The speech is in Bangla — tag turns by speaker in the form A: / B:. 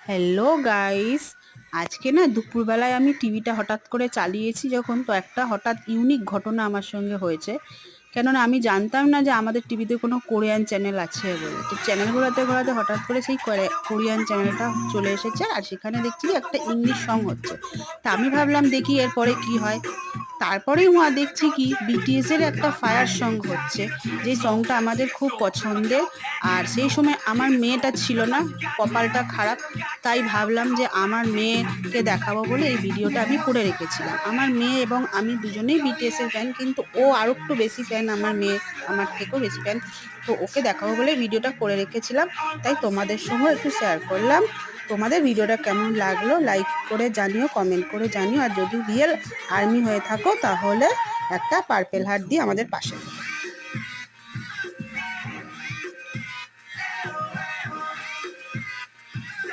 A: হ্যালো গাইস, আজকে না দুপুরবেলায় আমি টিভিটা হঠাৎ করে চালিয়েছি যখন, তো একটা হঠাৎ ইউনিক ঘটনা আমার সঙ্গে হয়েছে। কেননা আমি জানতাম না যে আমাদের টিভিতে কোনো কোরিয়ান চ্যানেল আছে বলে। তো চ্যানেল ঘোরাতে ঘোরাতে হঠাৎ করে সেই কোরিয়ান চ্যানেলটা চলে এসেছে, আর সেখানে দেখছি যে একটা ইংলিশ সং হচ্ছে। তা আমি ভাবলাম দেখি এরপরে কি হয়। তারপরেই দেখছি কি বিটিএস এর একটা ফায়ার সং হচ্ছে, যে সংটা আমাদের খুব পছন্দের। আর সেই সময় আমার মেয়েটা ছিল না, কপালটা খারাপ। তাই ভাবলাম যে আমার মেয়েকে দেখাবো বলে এই ভিডিওটা আমি করে রেখেছিলাম। আমার মেয়ে এবং আমি দুজনেই বিটিএস এর ফ্যান, কিন্তু ও আরো একটু বেশি ফ্যান, আমার মেয়ে আমার থেকেও বেশি ফ্যান। তো ওকে দেখাবো বলে ভিডিওটা করে রেখেছিলাম, তাই তোমাদের সঙ্গে একটু শেয়ার করলাম। তোমাদের ভিডিওটা কেমন লাগলো লাইক করে জানিও, কমেন্ট করে জানিও। আর যদি রিয়েল আর্মি হয়ে থাকো তাহলে একটা পার্পেল হার্ট দিয়ে আমাদের পাশে থেকো।